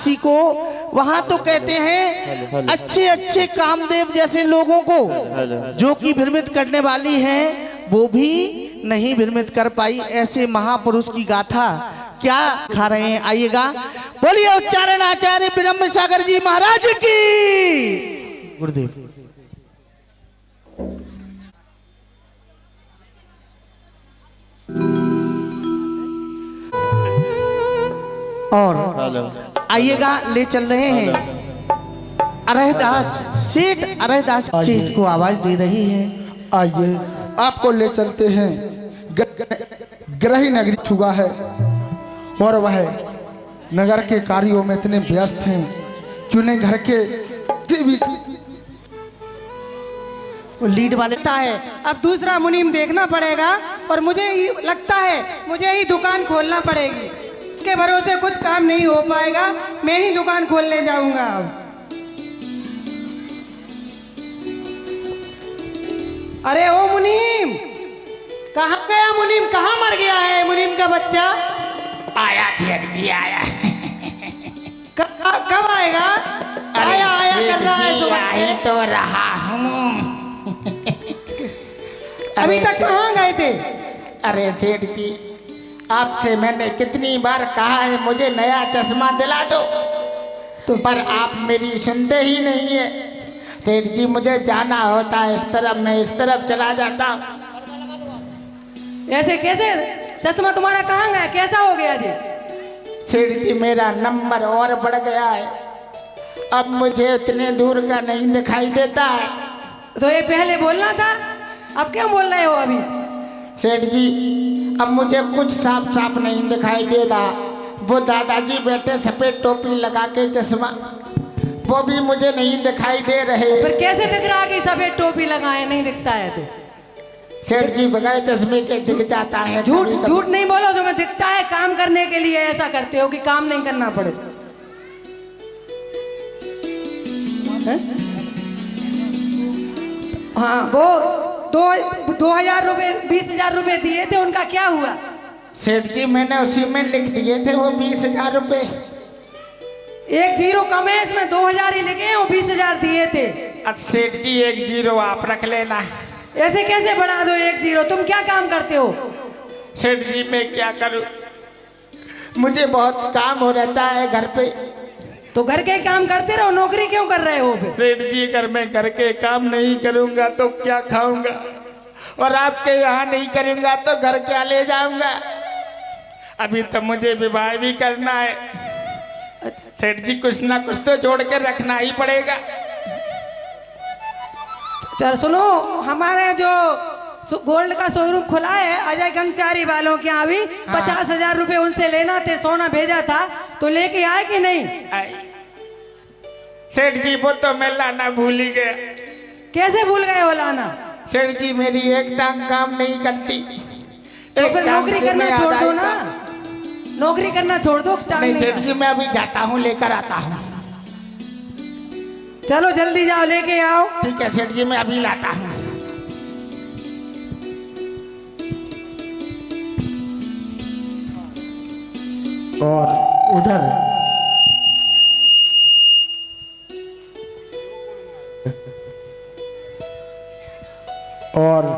किसी को वहां तो कहते हैं अच्छे अच्छे कामदेव जैसे लोगों को जो कि भ्रमित करने वाली हैं वो भी नहीं भ्रमित कर पाई। ऐसे महापुरुष की गाथा क्या खा रहे हैं, आइएगा। बोलिए उच्चारण आचार्य ब्रह्म सागर जी महाराज की। गुरुदेव और आइएगा, ले चल रहे हैं अरहदास सेठ। अरहदास सेठ को आवाज दे रही है। आइए आपको ले चलते हैं ग्रही नगरी छुआ है और वह नगर के कार्यों में इतने व्यस्त हैं कि उन्हें घर के भी लीड वाले है। अब दूसरा मुनीम देखना पड़ेगा और मुझे लगता है मुझे ही दुकान खोलना पड़ेगी। इसके भरोसे कुछ काम नहीं हो पाएगा, मैं ही दुकान खोलने जाऊंगा। अब अरे ओ मुनीम, कहाँ गया मुनीम? कहाँ मर गया है मुनीम का बच्चा? आया सेठ जी आया। कब आएगा? आया आया कर रहा है सुबह ही तो रहा हूँ। अभी तक कहाँ गए थे? अरे सेठ जी, आपसे मैंने कितनी बार कहा है मुझे नया चश्मा दिला दो, तो पर आप मेरी सुनते ही नहीं है। सेठ जी मुझे जाना होता है इस तरफ, मैं इस तरफ चला जाता हूँ। ऐसे कैसे? चश्मा तुम्हारा कहाँ गया? कैसा हो गया जी? सेठ जी मेरा नंबर और बढ़ गया है, अब मुझे उतने दूर का नहीं दिखाई देता है। तो ये पहले बोलना था, अब क्यों बोल रहे हो अभी? सेठ जी अब मुझे कुछ साफ साफ नहीं दिखाई दे रहा। वो दादाजी बैठे सफेद टोपी लगा के चश्मा, वो भी मुझे नहीं दिखाई दे रहे। फिर कैसे दिख रहा कि सफेद टोपी लगाए नहीं दिखता है? तो सेठ जी बगैर चश्मे के दिख जाता है। झूठ झूठ नहीं बोलो, तुम्हें दिखता है। काम करने के लिए ऐसा करते हो कि काम नहीं करना पड़े। हाँ, वो 2000 रुपए 20,000 रुपए दिए थे, उनका क्या हुआ? सेठ जी मैंने उसी में लिख दिए थे वो 20,000 रुपए। एक जीरो कम है इसमें, 2000 ही लिखे हैं, वो 20,000 दिए थे। अब सेठ जी एक जीरो आप रख लेना। ऐसे कैसे बढ़ा दो एक जीरो? तुम क्या काम करते हो? सेठ जी मैं क्या करूं, मुझे बहुत काम हो रहता है घर पे। तो घर के काम करते रहो, नौकरी क्यों कर रहे हो फिर? सेठ जी अगर मैं घर के काम नहीं करूंगा तो क्या खाऊंगा, और आपके यहाँ नहीं करूंगा तो घर क्या ले जाऊंगा। अभी तो मुझे विवाह भी करना है। सेठ जी कुछ ना कुछ तो जोड़ के रखना ही पड़ेगा। चल सुनो, हमारे जो गोल्ड का शोरूम खुला है अजय गंगचारी वालों के यहाँ, भी 50,000 रुपए उनसे लेना थे, सोना भेजा था, तो लेके आए कि नहीं? सेठ जी वो तो मैं लाना भूल ही गया। कैसे भूल गए हो लाना? सेठ जी मेरी एक टांग काम नहीं करती। तो फिर नौकरी करना छोड़ दो ना, नौकरी करना छोड़ दो। नहीं सेठ जी मैं अभी जाता हूँ, लेकर आता हूँ। चलो जल्दी जाओ, लेके आओ। ठीक है सेठ जी मैं अभी लाता हूँ। और उधर और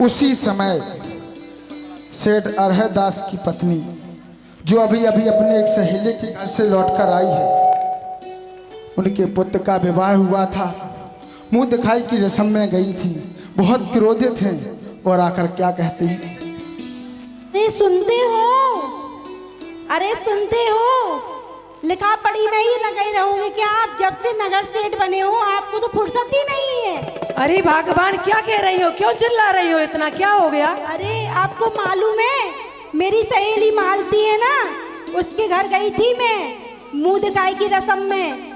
उसी समय सेठ अरहदास की पत्नी जो अभी अभी अपने एक सहेली के घर से लौटकर आई है, उनके पुत्र का विवाह हुआ था, मुंह दिखाई की रस्म में गई थी, बहुत क्रोधित हैं और आकर क्या कहती हैं? अरे सुनते हो, अरे सुनते हो, लिखा पढ़ी में ही लगे रहोगे क्या आप? जब से नगर सेठ बने हो आपको तो फुर्सत ही नहीं है। अरे भगवान, क्या कह रही हो? क्यों चिल्ला रही हो इतना? क्या हो गया? अरे आपको मालूम है, मेरी सहेली मालती है ना, उसके घर गई थी मैं मुंह दिखाई की रस्म में।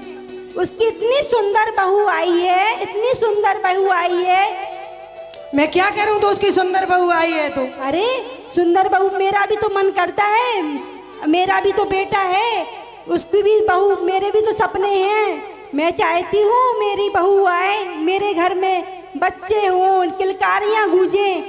उसकी इतनी सुंदर बहू आई है, इतनी सुंदर बहू आई है। मैं क्या करूं तो उसकी सुंदर बहू आई है तो? अरे सुंदर बहू, मेरा भी तो मन करता है, मेरा भी तो बेटा है, उसकी भी बहू, मेरे भी तो सपने हैं। मैं चाहती हूँ मेरी बहू आए, मेरे घर में बच्चे हों, किलकारियाँ गूंजें।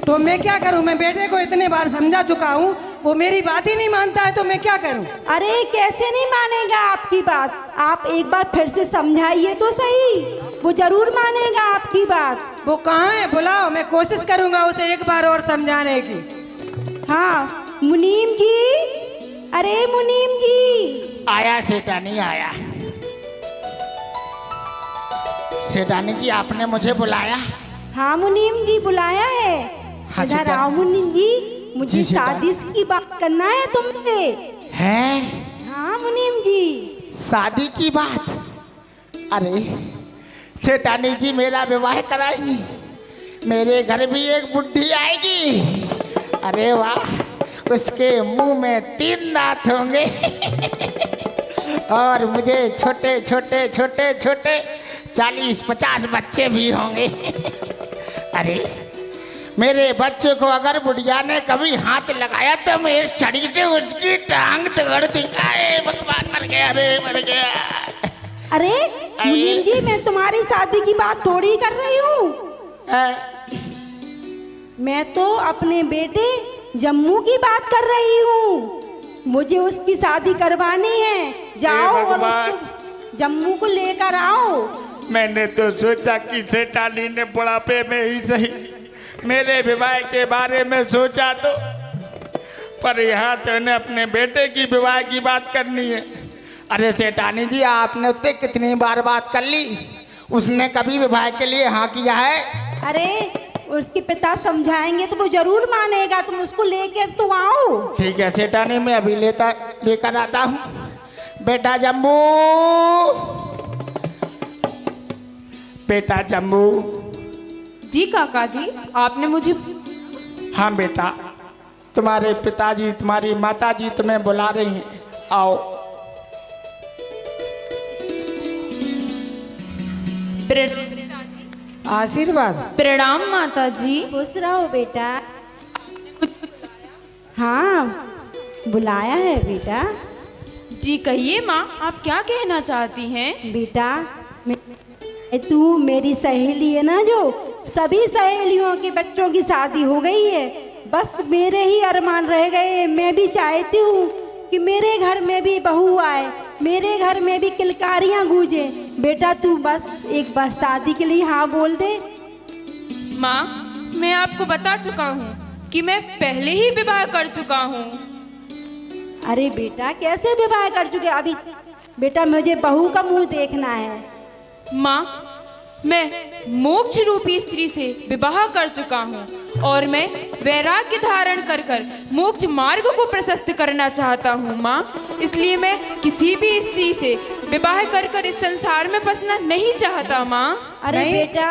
तो मैं क्या करूं? मैं बेटे को इतने बार समझा चुका हूं वो मेरी बात ही नहीं मानता है, तो मैं क्या करूं? अरे कैसे नहीं मानेगा आपकी बात? आप एक बार फिर से समझाइए तो सही, वो जरूर मानेगा आपकी बात। वो कहाँ है? बुलाओ, मैं कोशिश करूंगा उसे एक बार और समझाने की। हाँ मुनीम जी, अरे मुनीम जी। आया सेठानी आया। सेठानी जी आपने मुझे बुलाया? हाँ मुनीम जी बुलाया है। हाँ, इधर सीता। आओ मुनीम जी, मुझे जी, सीता। शादी की बात करना है तुमसे। हैं? हाँ मुनीम जी। शादी की बात? अरे सेठानी जी मेरा विवाह कराएंगी, मेरे घर भी एक बुढ़ी आएगी। अरे वाह, उसके मुंह में 3 दांत होंगे और मुझे छोटे छोटे छोटे छोटे 40-50 बच्चे भी होंगे। अरे मेरे बच्चे को अगर बुढ़िया ने कभी हाथ लगाया तो मैं इस छड़ी से उसकी टांग तोड़ दूंगा। अरे भगवान, मर गया, अरे मर गया। अरे मुनीम जी, मैं तुम्हारी शादी की बात थोड़ी कर रही हूँ। मैं तो अपने बेटे जम्मू की बात कर रही हूँ। मुझे उसकी शादी करवानी है। जाओ और उसको जम्मू को लेकर आओ। मैंने तो सोचा कि सेठानी ने बुढ़ापे में ही सही मेरे विवाह के बारे में सोचा, तो पर यहाँ तो ने अपने बेटे की विवाह की बात करनी है। अरे सेठानी जी, आपने उससे कितनी बार बात कर ली? उसने कभी विवाह के लिए हाँ किया है? अरे उसके पिता समझाएंगे तो वो जरूर मानेगा। तुम उसको लेकर तो आओ। ठीक है सेठानी, मैं अभी लेकर आता हूँ। बेटा जम्बू, बेटा जम्बू। जी काका जी, आपने मुझे। हाँ बेटा, तुम्हारे पिताजी तुम्हारी माताजी तुम्हें बुला रही हैं, आओ। आशीर्वाद। प्रणाम माता जी। खुश रहो बेटा। हाँ बुलाया है बेटा। जी कहिए माँ, आप क्या कहना चाहती हैं? बेटा तू मेरी सहेली है ना, जो सभी सहेलियों के बच्चों की शादी हो गई है, बस मेरे ही अरमान रह गए। मैं भी चाहती हूँ कि मेरे घर में भी बहू आए, मेरे घर में भी किलकारियाँ गूंजे। बेटा तू बस एक बार शादी के लिए हाँ बोल दे। माँ, मैं आपको बता चुका हूँ कि मैं पहले ही विवाह कर चुका हूँ। अरे बेटा कैसे विवाह कर चुके? अभी बेटा मुझे बहू का मुंह देखना है। माँ, मैं मोक्ष रूपी स्त्री से विवाह कर चुका हूँ और मैं वैराग्य धारण कर कर मोक्ष मार्ग को प्रशस्त करना चाहता हूँ माँ। इसलिए मैं किसी भी स्त्री से विवाह कर कर इस संसार में फंसना नहीं चाहता माँ। अरे नहीं। बेटा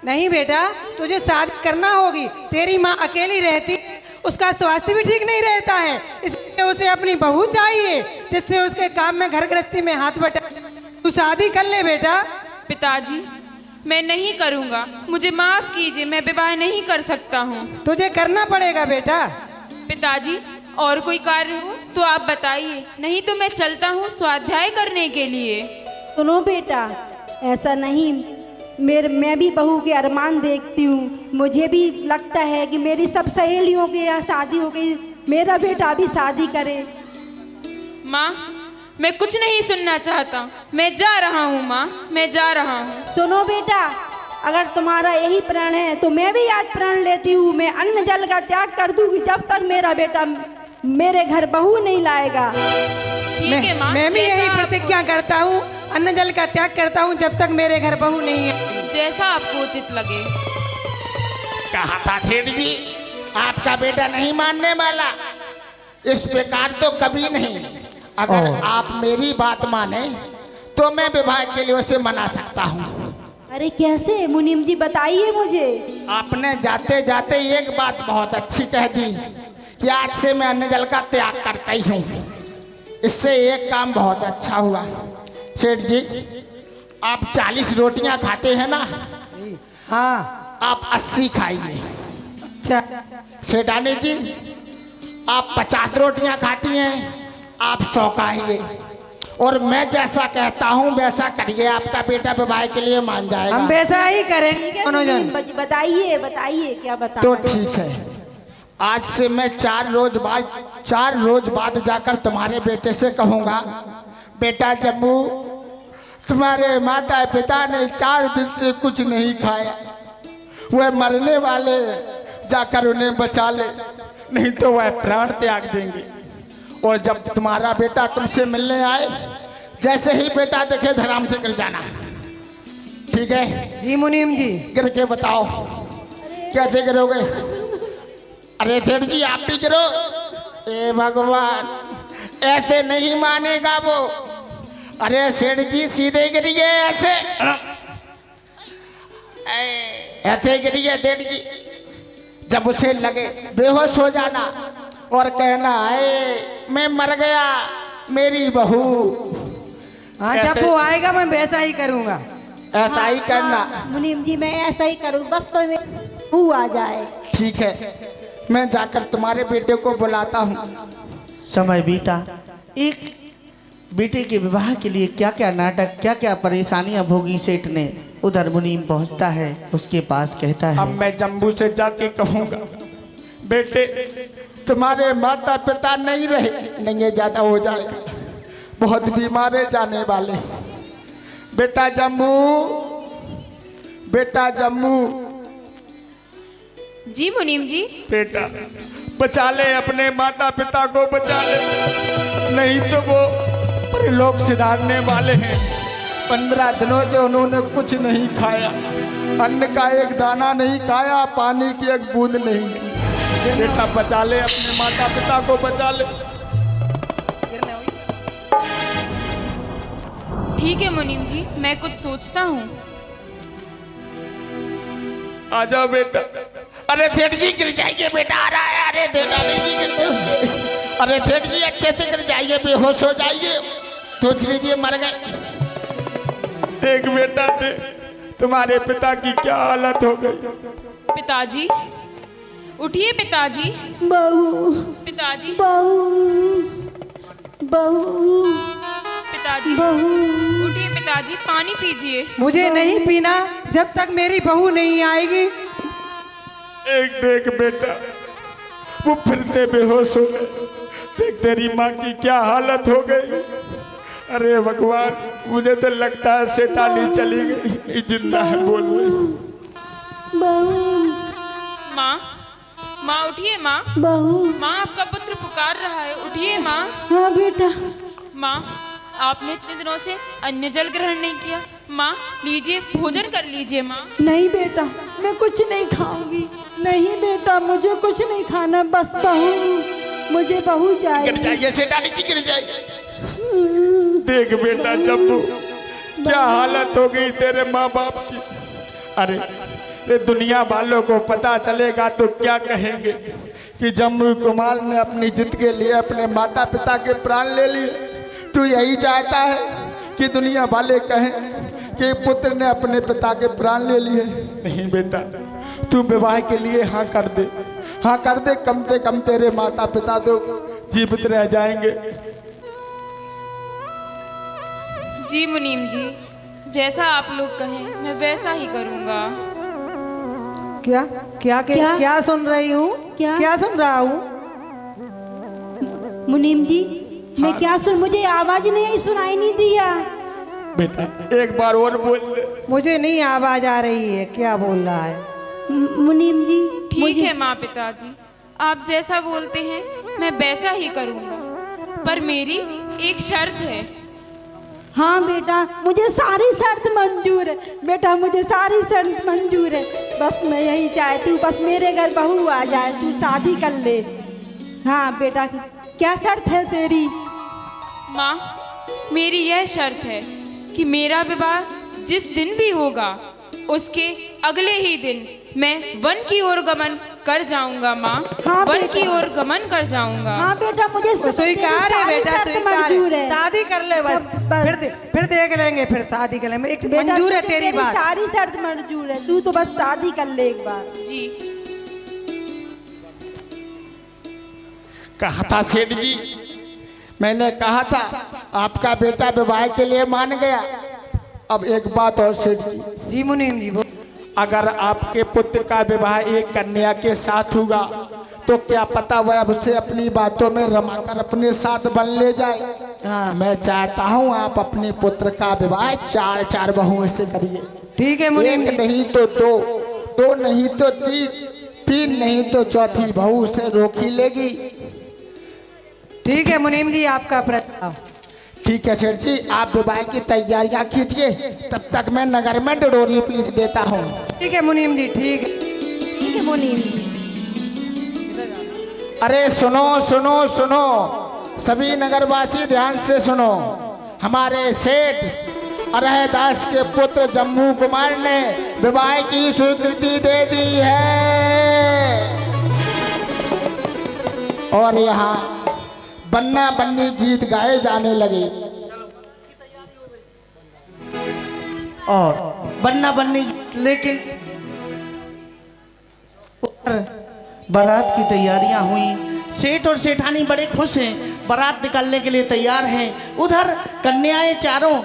नहीं बेटा, तुझे शादी करना होगी। तेरी माँ अकेली रहती, उसका स्वास्थ्य भी ठीक नहीं रहता है, इसलिए उसे अपनी बहू चाहिए जिससे उसके काम में, घर गृहस्थी में हाथ बटा। तू शादी कर ले बेटा। पिताजी, मैं नहीं करूँगा, मुझे माफ कीजिए, मैं विवाह नहीं कर सकता हूँ। तुझे करना पड़ेगा बेटा। पिताजी, और कोई कार्य हो तो आप बताइए, नहीं तो मैं चलता हूँ स्वाध्याय करने के लिए। सुनो बेटा, ऐसा नहीं, मैं भी बहू के अरमान देखती हूँ। मुझे भी लगता है कि मेरी सब सहेलियों के यहाँ शादी हो गई, मेरा बेटा भी शादी करे। माँ, मैं कुछ नहीं सुनना चाहता, मैं जा रहा हूँ माँ, मैं जा रहा हूँ। सुनो बेटा, अगर तुम्हारा यही प्रण है तो मैं भी आज प्रण लेती हूँ। मैं अन्न जल का त्याग कर दूंगी जब तक मेरा बेटा मेरे घर बहू नहीं लाएगा। ठीक है माँ, मैं भी जैसा यही आपको- प्रतिज्ञा करता हूँ, अन्न जल का त्याग करता हूँ जब तक मेरे घर बहू नहीं है। जैसा आपको उचित लगे। कहा था सेठ जी, आपका बेटा नहीं मानने वाला, इस प्रकार तो कभी नहीं। अगर आप मेरी बात माने तो मैं विवाह के लिए उसे मना सकता हूँ। अरे कैसे मुनीम जी, बताइए मुझे। आपने जाते जाते एक बात बहुत अच्छी कह दी कि आज से मैं अन्न जल का त्याग करता ही हूँ। इससे एक काम बहुत अच्छा हुआ। सेठ जी, आप 40 रोटियां खाते हैं ना, हाँ। आप 80 खाइए। अच्छा। सेठानी जी, आप 50 रोटियां खाती हैं, आप 100 खाइए। और मैं जैसा कहता हूँ वैसा करिए, आपका बेटा विवाह के लिए मान जाएगा। हम वैसा ही ठीक करेंगे है दोनों जन। बताइए बताइए क्या तो बताना। ठीक है, आज से मैं 4 रोज बाद जाकर तुम्हारे बेटे से कहूँगा, बेटा जम्मू, तुम्हारे माता पिता ने 4 दिन से कुछ नहीं खाया, वह मरने वाले, जाकर उन्हें बचा ले, नहीं तो वह प्राण त्याग देंगे। और जब तुम्हारा बेटा तुमसे मिलने आए, जैसे ही बेटा देखे धराम से गिर जाना, ठीक है? जी मुनीम जी। गिर के बताओ कैसे गिरोगे? अरे सेठ जी आप भी गिरो। ए भगवान, ऐसे नहीं मानेगा वो। अरे सेठ जी सीधे गिरिए, ऐसे ऐसे गिरिए सेठ जी। जब उसे लगे बेहोश हो जाना और कहना, है मैं मर गया, मेरी बहू। हाँ, जब वो आएगा मैं वैसा ही करूँगा। ऐसा ही करना। मुनीम जी मैं ऐसा ही करूँ, बस कोई बहू आ जाए। ठीक है, मैं जाकर तुम्हारे बेटे को बुलाता हूँ। समय बीता। एक बेटे के विवाह के लिए क्या क्या नाटक, क्या क्या परेशानियां भोगी सेठ ने। उधर मुनीम पहुंचता है, उसके पास कहता अब है, मैं जम्बू से जाके कहूँगा, बेटे तुम्हारे माता पिता नहीं रहे, नहीं ये ज्यादा हो जाएगा, बहुत बीमार है जाने वाले। बेटा जम्बू, बेटा जम्बू, जी मुनीम जी। बेटा बचा ले, अपने माता पिता को बचा ले, नहीं तो वो परलोक सिधारने वाले हैं। 15 दिनों से उन्होंने कुछ नहीं खाया, अन्न का एक दाना नहीं खाया, पानी की एक बूंद नहीं ली। बेटा बचा ले, अपने माता पिता को बचा ले। ठीक है मुनीम जी, मैं कुछ सोचता हूँ। आ जाओ बेटा। अरे सेठ जी गिर जाइए, बेटा आ रहा है। अरे बेटा नहीं जी गिरते हुए। अरे सेठ जी अच्छे से गिर जाइए, बेहोश हो जाइए, सोच लीजिए मर गए। देख बेटा देख, तुम्हारे पिता की क्या हालत हो गई। पिताजी उठिए, पिताजी। बहू, पिताजी, बहू, बहू, पिताजी बहू। उठिए पिताजी, पानी पीजिए। मुझे नहीं पीना जब तक मेरी बहू नहीं आएगी। एक देख बेटा, वो फिर से बेहोश हो गए। देख तेरी माँ की क्या हालत हो गई। अरे भगवान, मुझे तो लगता है शैतानी चली गई, ये जिंदा है। बोल माँ, माँ उठिए माँ। बहू। माँ आपका पुत्र पुकार रहा है, उठिए माँ। हाँ बेटा। माँ आपने इतने दिनों से अन्न जल ग्रहण नहीं किया। माँ लीजिए, भोजन कर लीजिए माँ। नहीं बेटा, मैं कुछ नहीं खाऊंगी। नहीं बेटा, मुझे कुछ नहीं खाना, बस बहू, मुझे बहू गिर चाहिए। जाइए, शैतानी की गिर जाइए। देख बेटा जम्मू, क्या हालत हो गई तेरे माँ बाप की। अरे ये दुनिया वालों को पता चलेगा तो क्या कहेंगे कि जम्मू कुमार ने अपनी जिद के लिए अपने माता पिता के प्राण ले लिए। तू यही चाहता है कि दुनिया वाले कहें कि पुत्र ने अपने पिता के प्राण ले लिए। नहीं बेटा, तू विवाह के लिए हाँ कर दे, हाँ कर दे। कम से कम तेरे माता पिता तो जीवित रह जाएंगे। जी मुनीम जी, जैसा आप लोग कहें मैं वैसा ही करूँगा। क्या क्या क्या, क्या सुन रही हूँ? क्या सुन रहा हूँ? मुनीम जी, मैं क्या सुन, मुझे आवाज नहीं सुनाई नहीं दिया। बेटा एक बार और बोल दे। मुझे नहीं आवाज आ रही है, क्या बोल रहा है? मुनीम जी ठीक है माँ पिताजी, आप जैसा बोलते हैं मैं वैसा ही करूँगा, पर मेरी एक शर्त है। हाँ बेटा, मुझे सारी शर्त मंजूर है। बेटा मुझे सारी शर्त मंजूर है, बस मैं यही चाहती हूँ, बस मेरे घर बहू आ जाए, तू शादी कर ले। हाँ बेटा, क्या शर्त है तेरी? माँ मेरी यह शर्त है कि मेरा विवाह जिस दिन भी होगा उसके अगले ही दिन मैं वन की ओर गमन कर जाऊंगा माँ। हाँ वन बेटा। की ओर गमन कर जाऊंगा। हाँ बेटा, मुझे स्वीकार है बेटा, स्वीकार है। शादी कर ले बस, बस। फिर देख लेंगे, फिर शादी कर लेंगे। एक बेटा, मंजूर है तेरी बात। सारी शर्त मंजूर है, तू तो बस शादी कर ले एक बार। जी कहा था सेठ जी, मैंने कहा था आपका बेटा विवाह के लिए मान गया। अब एक बात और सेठ जी, जी मुनीम जी, अगर आपके पुत्र का विवाह एक कन्या के साथ होगा तो क्या पता वह अब उसे अपनी बातों में रमाकर अपने साथ बन ले जाए। हाँ मैं चाहता हूँ आप अपने पुत्र का विवाह 4 बहुओं से करिए। ठीक है मुनीम एक जी। नहीं तो दो नहीं तो तीन नहीं तो चौथी बहू से रोकी लेगी। ठीक है मुनीम जी, आपका प्रस्ताव। ठीक है सेठ जी, आप विवाह की तैयारियां कीजिए, तब तक मैं नगर में डोरी पीट देता हूँ। ठीक है मुनीम जी, ठीक है। ठीक है मुनीम जी। अरे सुनो सुनो सुनो, सभी नगरवासी ध्यान से सुनो। हमारे सेठ अरहदास के पुत्र जम्मू कुमार ने विवाह की स्वीकृति दे दी है और यहाँ बन्ना बन्नी गीत गाए जाने लगे। और बन्ना बन्नी, लेकिन बारात की तैयारियां हुई। सेठ और सेठानी बड़े खुश हैं, बारात निकलने के लिए तैयार हैं। उधर कन्याएं चारों,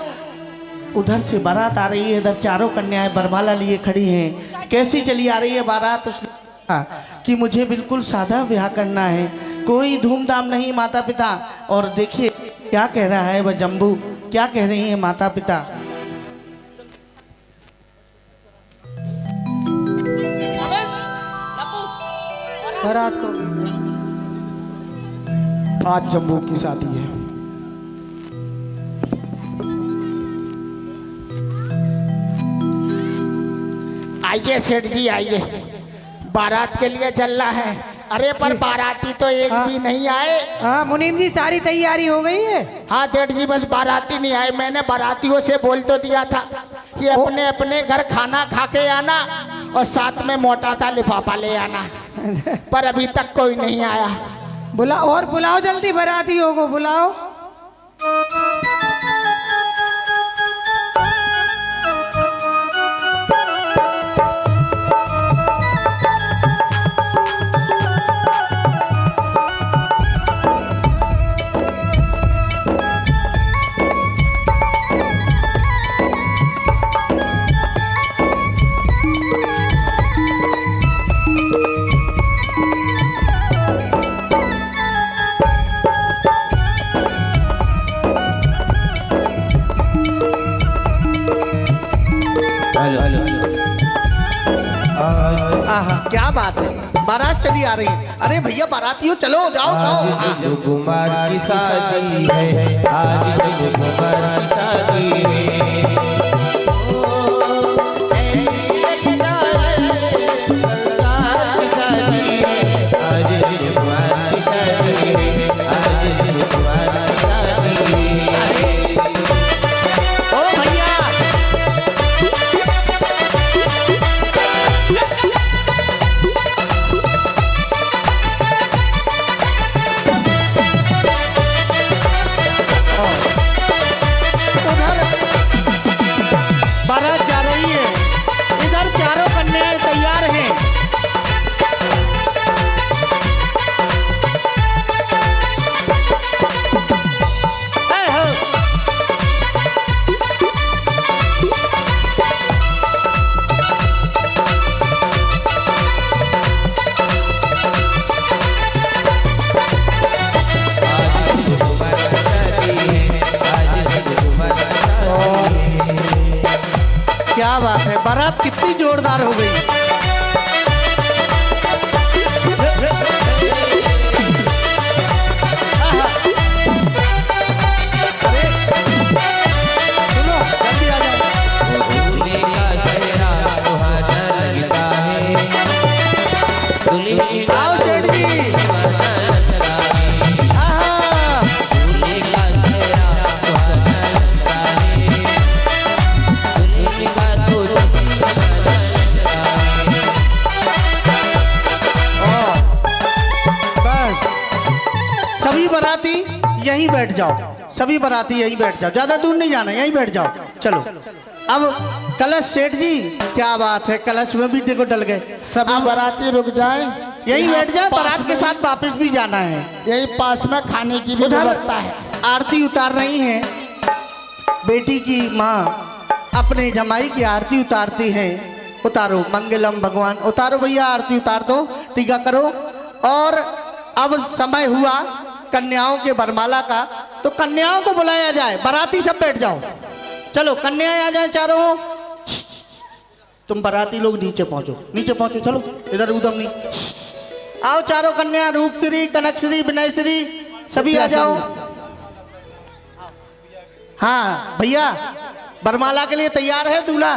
उधर से बारात आ रही है, इधर चारों कन्याएं बरमाला लिए खड़ी हैं। कैसी चली आ रही है बारात? उसने कहा कि मुझे बिल्कुल सादा ब्याह करना है, कोई धूमधाम नहीं माता पिता। और देखिए क्या कह रहा है वह जम्बू, क्या कह रही है माता पिता। बारात को आज जम्मू की शादी है। आइए सेठ जी आइए, बारात के लिए चल रहा है। अरे पर बाराती तो एक भी नहीं आए। हाँ मुनीम जी, सारी तैयारी हो गई है। हाँ सेठ जी, बस बाराती नहीं आए। मैंने बारातियों से बोल तो दिया था कि अपने अपने घर खाना खा के आना और साथ में मोटा सा लिफाफा ले आना, पर अभी तक कोई नहीं आया। बुलाओ जल्दी, बारातियों को बुलाओ। आहा क्या बात है, बारात चली आ रही है। अरे भैया बारातियों चलो, जाओ जाओ। हाँ। कुमार की शादी है, आज कुमार की शादी है। क्या बात है, बारात कितनी जोरदार हो गई। सुनो जल्दी आ जाओ। आओ सेठ जी। सभी बाराती यहीं बैठ जाओ, सभी बाराती यहीं बैठ जाओ, ज्यादा दूर नहीं जाना, यहीं बैठ जाओ। चलो अब कलश सेठ जी, क्या बात है, कलश में भी देखो डल गए। सभी बाराती रुक जाएं, यहीं बैठ जाए, बारात के साथ वापस भी जाना है। यही पास में खाने की भी उधर व्यवस्था है। आरती उतार रही हैं, बेटी की माँ अपने जमाई की आरती उतारती हैं। उतारो, मंगलम भगवान, उतारो भैया, आरती उतार दो, टीका करो। और अब समय हुआ कन्याओं के वरमाला का, तो कन्याओं को बुलाया जाए। बाराती सब बैठ जाओ, चलो कन्याएं आ जाए चारों। तुम बाराती लोग नीचे पहुंचो, नीचे पहुंचो, चलो इधर उधर नहीं। आओ चारों कन्या, रूपश्री, कनकश्री, विनयश्री, सभी आ जाओ। हाँ भैया, वरमाला के लिए तैयार है दूल्हा?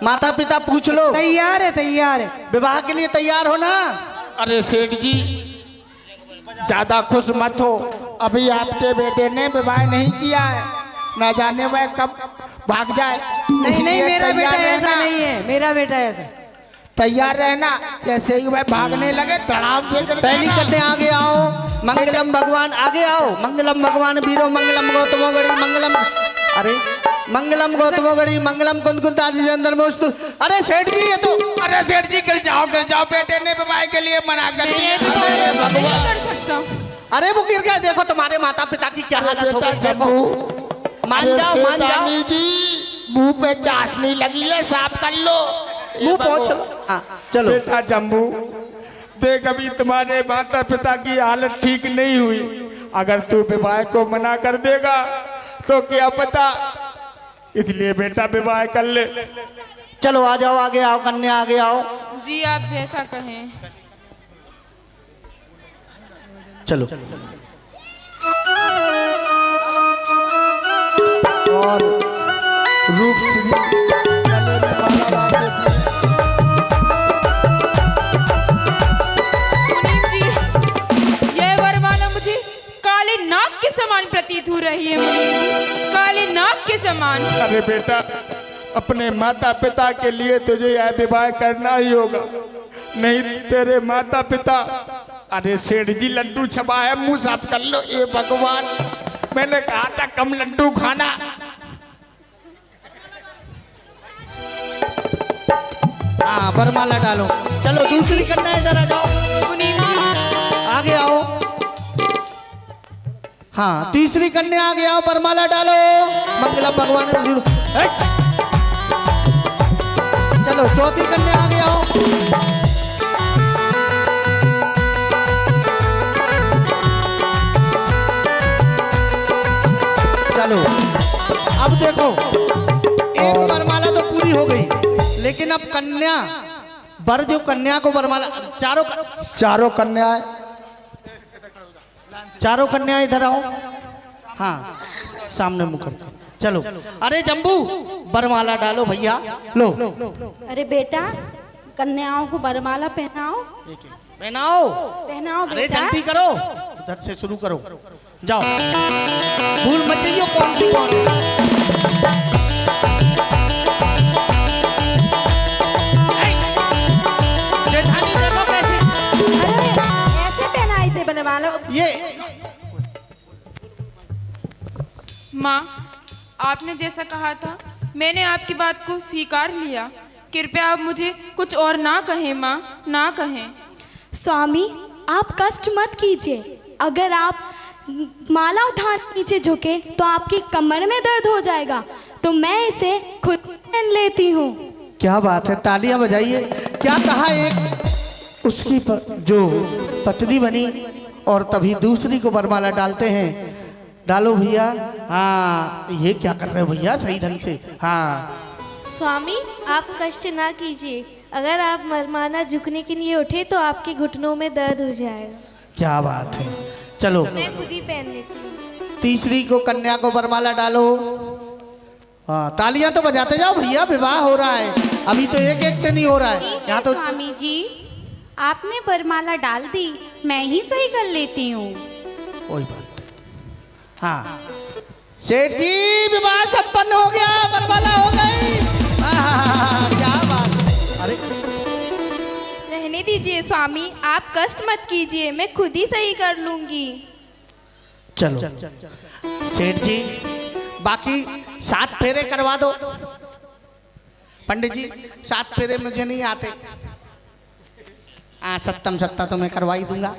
माता पिता पूछ लो। तैयार है, तैयार है। विवाह के लिए तैयार हो ना? अरे सेठ जी ज्यादा खुश मत हो, अभी आपके बेटे ने विवाह नहीं किया है, ना जाने वह कब भाग जाए। नहीं नहीं, इसलिए मेरा बेटा तैयार ऐसा रहना। नहीं है, मेरा बेटा ऐसा। तैयार रहना, जैसे ही वह भागने लगे तड़ाम देकर पहली कन्या आगे आओ। मंगलम भगवान आगे आओ। मंगलम भगवान वीरो मंगलम गौतमो गणी मंगलम, अरे मंगलम गौतमो गणी मंगलम कुंदकुंतादि अंदर मोस्तु। अरे सेठ जी ये तो, अरे सेठ जी गिर जाओ, बेटे ने विवाह के लिए मना कर दिया। अरे नहीं भगवान, कर सकता। अरे वो गिर गया, देखो तुम्हारे माता पिता की क्या हालत हो गई, देखो। मान जाओ, मान जाओ, रानी जी मुंह पे चाशनी लगी है, साफ कर लो। मुंह पहुंच चलो। हाँ चलो। बेटा जम्बू देख, अभी तुम्हारे माता पिता की हालत ठीक नहीं हुई, अगर तू विवाह को मना कर देगा तो क्या पता, इसलिए बेटा विवाह कर ले। चलो आ जाओ, आगे आओ कन्या, आगे आओ। जी आप जैसा कहें। चलो। और रूपश्री मुनीम जी, यह वरमाला मुझे काले नाग के समान प्रतीत हो रही है। मुनीम जी, काले नाग के समान। अरे बेटा, अपने माता पिता के लिए तुझे यह विवाह करना ही होगा, नहीं तेरे माता पिता। अरे सेठ जी लड्डू छपा है, मुंह साफ कर लो। ये भगवान, मैंने कहा था कम लड्डू खाना। हाँ वरमाला डालो। चलो दूसरी कन्या इधर आ जाओ। मुनीम जी, आगे आओ। हाँ तीसरी कन्या आगे आओ, वरमाला डालो। मंगलम भगवान विष्णु। हट। चलो चौथी कन्या आगे आओ। चलो अब देखो, एक वरमाला तो पूरी हो गई, लेकिन अब कन्या वर जो कन्या को वरमाला, चारों कन्याएं चारों कन्या इधर आओ। हाँ सामने मुख करके। चलो। अरे जम्बू वरमाला डालो भैया, लो अरे बेटा, कन्याओं को वरमाला पहनाओ, पहनाओ। पहनाओ अरे बेटा। जल्दी करो, उधर से शुरू करो, जाओ। भूल मत जाइए कौन सी कौन है। जेठानी देखो कैसी, अरे ऐसे पहनाई थे वरमाला। ये माँ, आपने जैसा कहा था मैंने आपकी बात को स्वीकार लिया। कृपया आप मुझे कुछ और ना कहें माँ, ना कहें। स्वामी, आप कष्ट मत कीजिए। अगर आप माला उठा नीचे झुके तो आपकी कमर में दर्द हो जाएगा, तो मैं इसे खुद पहन लेती हूँ। क्या बात है, तालियां बजाइए। क्या कहा, एक उसकी जो पत्नी बनी और तभी दूसरी को वरमाला डालते हैं। डालो भैया। हाँ ये क्या कर रहे हो भैया, सही ढंग से। हाँ स्वामी, आप कष्ट ना कीजिए। अगर आप वरमाला झुकने के लिए उठे तो आपके घुटनों में दर्द हो जाएगा। क्या बात है। चलो मैं खुद ही पहन लेती हूँ। तीसरी को कन्या को वरमाला डालो। हाँ तालियां तो बजाते जाओ भैया, विवाह हो रहा है, अभी तो एक एक से नहीं हो रहा है यहाँ तो। स्वामी जी, आपने वरमाला डाल दी, मैं ही सही कर लेती हूँ। कोई बात। हाँ सेठ जी, विवाह संपन्न हो गया, वरमाला हो गई। क्या बात। अरे रहने दीजिए स्वामी, आप कष्ट मत कीजिए, मैं खुद ही सही कर लूंगी। चलो सेठ जी, बाकी 7 फेरे करवा दो। पंडित जी 7 फेरे मुझे नहीं आते। हाँ सत्तम सत्ता तो मैं करवा ही दूंगा,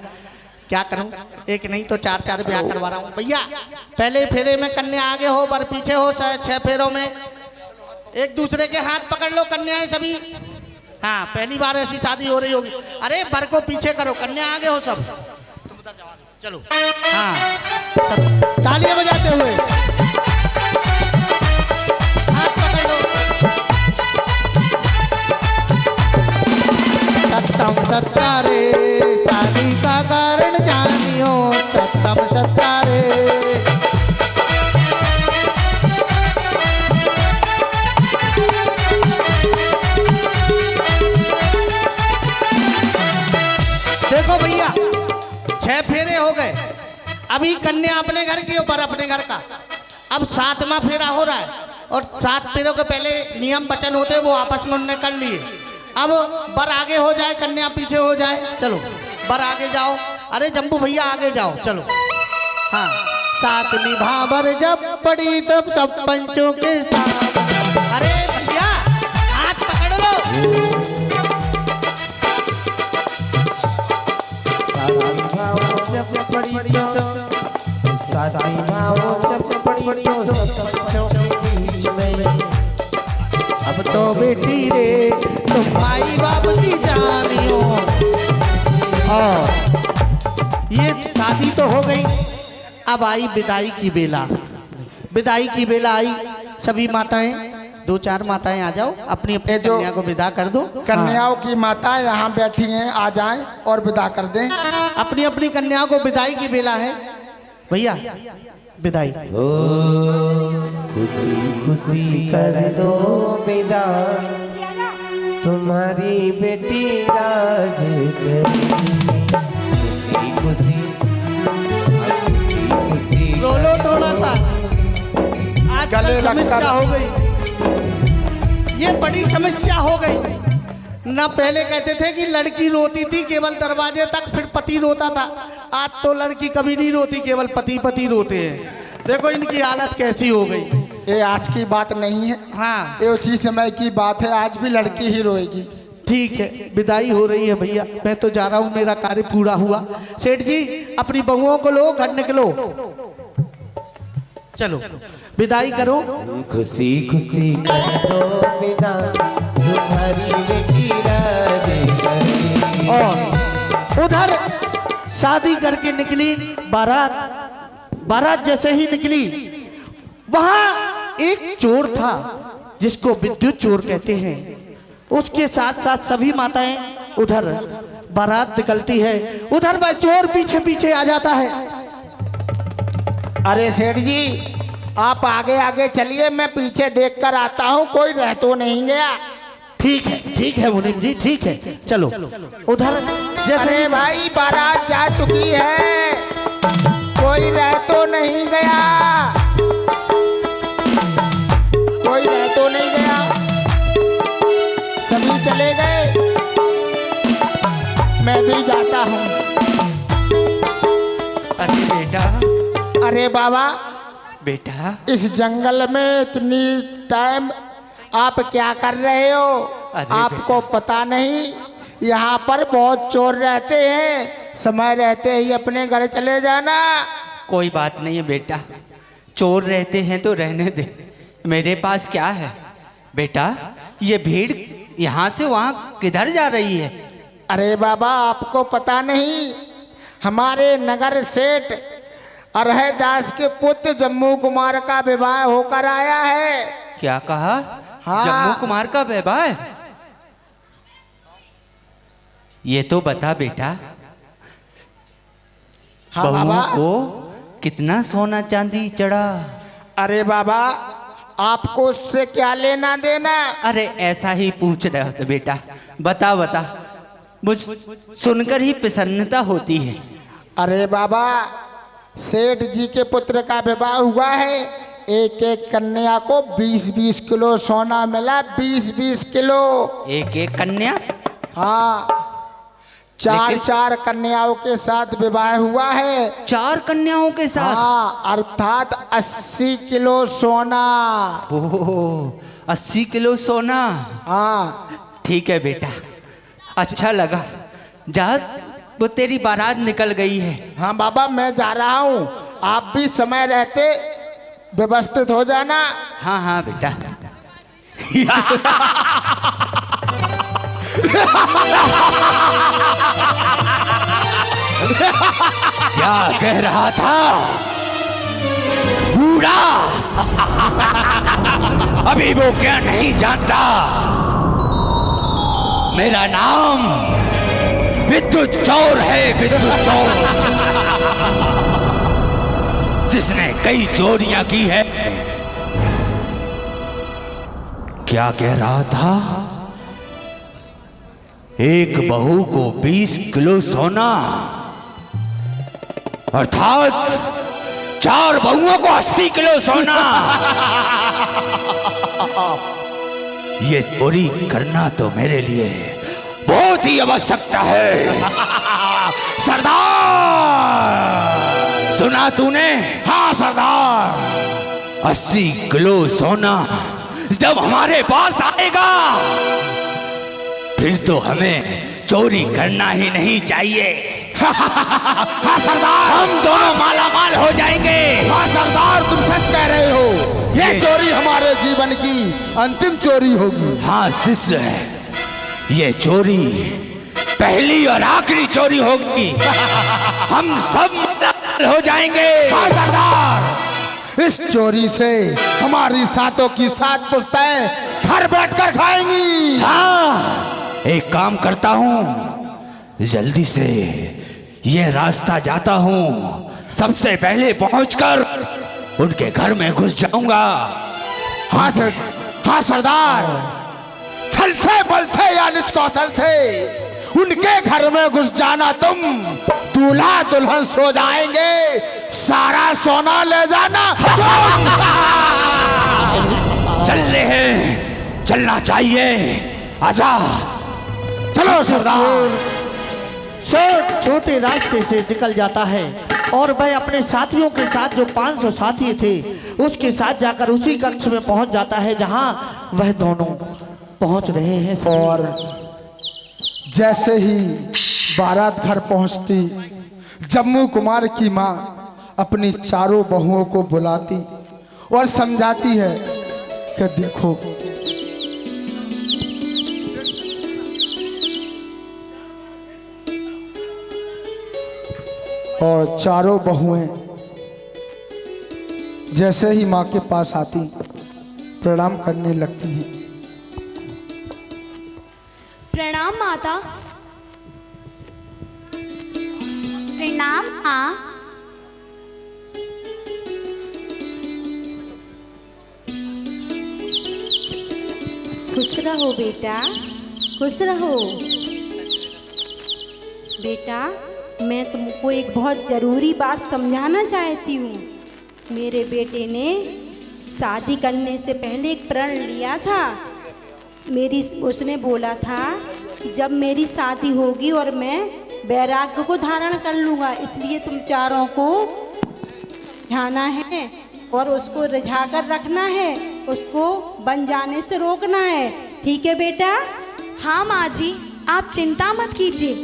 क्या करूं, एक नहीं तो 4 ब्याह करवा रहा हूं भैया। पहले फेरे में कन्या आगे हो, वर पीछे हो। 6 फेरों में एक दूसरे के हाथ पकड़ लो कन्याएं सभी। हाँ, पहली बार ऐसी शादी हो रही होगी। अरे बर को पीछे करो, कन्या आगे हो सब। तुम उधर जाओ, चलो। हाँ, सब तालियां बजाते हुए हाथ पकड़ लो। सत्तम सत्तारे शादी का कारण जानियो, सत्तम सत्तारे। देखो भैया, 6 फेरे हो गए। अभी कन्या अपने घर की, ऊपर अपने घर का। अब 7वां फेरा हो रहा है और 7 फेरों के पहले नियम वचन होते हैं, वो आपस में उन्होंने कर लिए। अब बर आगे हो जाए, कन्या पीछे हो जाए। चलो बर आगे जाओ। अरे जम्बू भैया आगे जाओ, चलो। हाँ, 7वीं भाबर जब पड़ी तब सब पंचों के साथ। अरे भैया हाथ पकड़ लो। अब तो बेटी रे तुम माई बाप की जानियो। और ये शादी तो हो गई, अब आई विदाई की बेला। विदाई की बेला आई। सभी माताएं, 2-4 माताएं आ जाओ, अपनी अपनी कन्या को विदा कर दो। कन्याओं की माताएं यहाँ बैठी हैं, आ जाएं और विदा कर दें। अपनी अपनी कन्याओं को विदाई की बेला है भैया। विदाई। खुशी खुशी कर दो विदा, तुम्हारी बेटी राज करेगी। खुशी खुशी रोलो थोड़ा सा, आजकल समस्या हो गई। ये बड़ी समस्या हो गई ना। पहले कहते थे कि लड़की रोती थी केवल दरवाजे तक, फिर पति रोता था। आज तो लड़की कभी नहीं रोती, केवल पति रोते हैं। देखो इनकी हालत कैसी हो गई। ये आज की बात नहीं है, हाँ, ये उसी समय की बात है। आज भी लड़की ही रोएगी। ठीक है, विदाई हो रही है भैया। मैं तो जा रहा हूँ, मेरा कार्य पूरा हुआ। सेठ जी अपनी बहुओं को लो, घर निकलो। चलो विदाई करो। खुशी खुशी कर दो विदा, तुम्हारी बेटी राज करेगी। और उधर शादी करके निकली बारात। बारात जैसे ही निकली, वहां एक चोर था जिसको विद्युत चोर कहते हैं। उसके साथ साथ सभी माताएं, उधर बारात निकलती है, उधर वह चोर पीछे पीछे आ जाता है। अरे सेठ जी आप आगे आगे चलिए, मैं पीछे देख कर आता हूँ, कोई रह तो नहीं गया। ठीक है मुनीम जी, ठीक है, चलो उधर। जैसे अरे भाई बारात जा चुकी है, कोई रह तो नहीं गया, कोई रह तो नहीं गया, सभी चले गए, मैं भी जाता हूँ। अरे बेटा, अरे बाबा बेटा इस जंगल में इतनी टाइम आप क्या कर रहे हो? आपको पता नहीं यहाँ पर बहुत चोर रहते हैं, समय रहते ही अपने घर चले जाना। कोई बात नहीं है बेटा, चोर रहते हैं तो रहने दे, मेरे पास क्या है। बेटा ये भीड़ यहाँ से वहाँ किधर जा रही है? अरे बाबा आपको पता नहीं, हमारे नगर सेठ अरहदास के पुत्र जम्मू कुमार का विवाह होकर आया है। क्या कहा? हाँ। जम्मू कुमार का विवाह? ये तो बता बेटा, हाँ बहुओं बाबा। को कितना सोना चांदी चढ़ा? अरे बाबा आपको उससे क्या लेना देना? अरे ऐसा ही पूछ रहे हो तो बेटा, बता बता, मुझ सुनकर ही प्रसन्नता होती है। अरे बाबा सेठ जी के पुत्र का विवाह हुआ है, एक एक कन्या को 20-20 किलो सोना मिला, 20-20 किलो। एक एक कन्या? हाँ, चार कन्याओं के साथ विवाह हुआ है। 4 कन्याओं के साथ? हाँ, अर्थात 80 किलो सोना। ओह 80 किलो सोना। हाँ ठीक है बेटा, अच्छा लगा, जा वो तेरी बारात निकल गई है। हाँ बाबा मैं जा रहा हूँ, आप भी समय रहते व्यवस्थित हो जाना। हाँ हाँ बेटा। क्या कह रहा था बूढ़ा? अभी वो क्या नहीं जानता? मेरा नाम विद्युत चोर है, विद्युत चोर, जिसने कई चोरियां की है। क्या कह रहा था? एक बहू को 20 किलो सोना, अर्थात 4 बहुओं को 80 किलो सोना। ये चोरी करना तो मेरे लिए बहुत ही आवश्यकता है। सरदार, सुना तूने? हाँ सरदार। 80 किलो सोना जब हमारे पास आएगा फिर तो हमें चोरी करना ही नहीं चाहिए। हाँ सरदार, हम दोनों माला माल हो जाएंगे। हाँ सरदार, तुम सच कह रहे हो। ये चोरी हमारे जीवन की अंतिम चोरी होगी। हाँ शिष्य है, ये चोरी पहली और आखिरी चोरी होगी। हम सब माला माल हो जाएंगे। हाँ सरदार, इस चोरी से हमारी सातों की 7 पुश्तें घर बैठकर खाएंगी। हाँ, एक काम करता हूँ, जल्दी से ये रास्ता जाता हूँ, सबसे पहले पहुंचकर उनके घर में घुस जाऊंगा। हाँ सरदार, छल से बल से या निज कौशल से उनके घर में घुस जाना। तुम दूल्हा दुल्हन सो जाएंगे, सारा सोना ले जाना। चल रहे हैं, चलना चाहिए। आजा, चलो सरदार। छोटे रास्ते से निकल जाता है और वह अपने साथियों के साथ, जो 500 साथी थे, उसके साथ जाकर उसी कक्ष में पहुंच जाता है जहां वह दोनों पहुंच रहे हैं। और जैसे ही बारात घर पहुंचती, जम्मू कुमार की माँ अपनी चारों बहुओं को बुलाती और समझाती है कि देखो, और चारों बहुएं जैसे ही माँ के पास आती प्रणाम करने लगती हैं। प्रणाम माता। प्रणाम माँ। खुश रहो बेटा, खुश रहो। बेटा, मैं तुमको एक बहुत ज़रूरी बात समझाना चाहती हूँ। मेरे बेटे ने शादी करने से पहले एक प्रण लिया था। उसने बोला था जब मेरी शादी होगी और मैं वैराग्य को धारण कर लूँगा, इसलिए तुम चारों को ध्याना है और उसको रिझा कर रखना है, उसको बन जाने से रोकना है। ठीक है बेटा? हाँ माँ जी, आप चिंता मत कीजिए,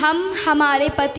हम हमारे पति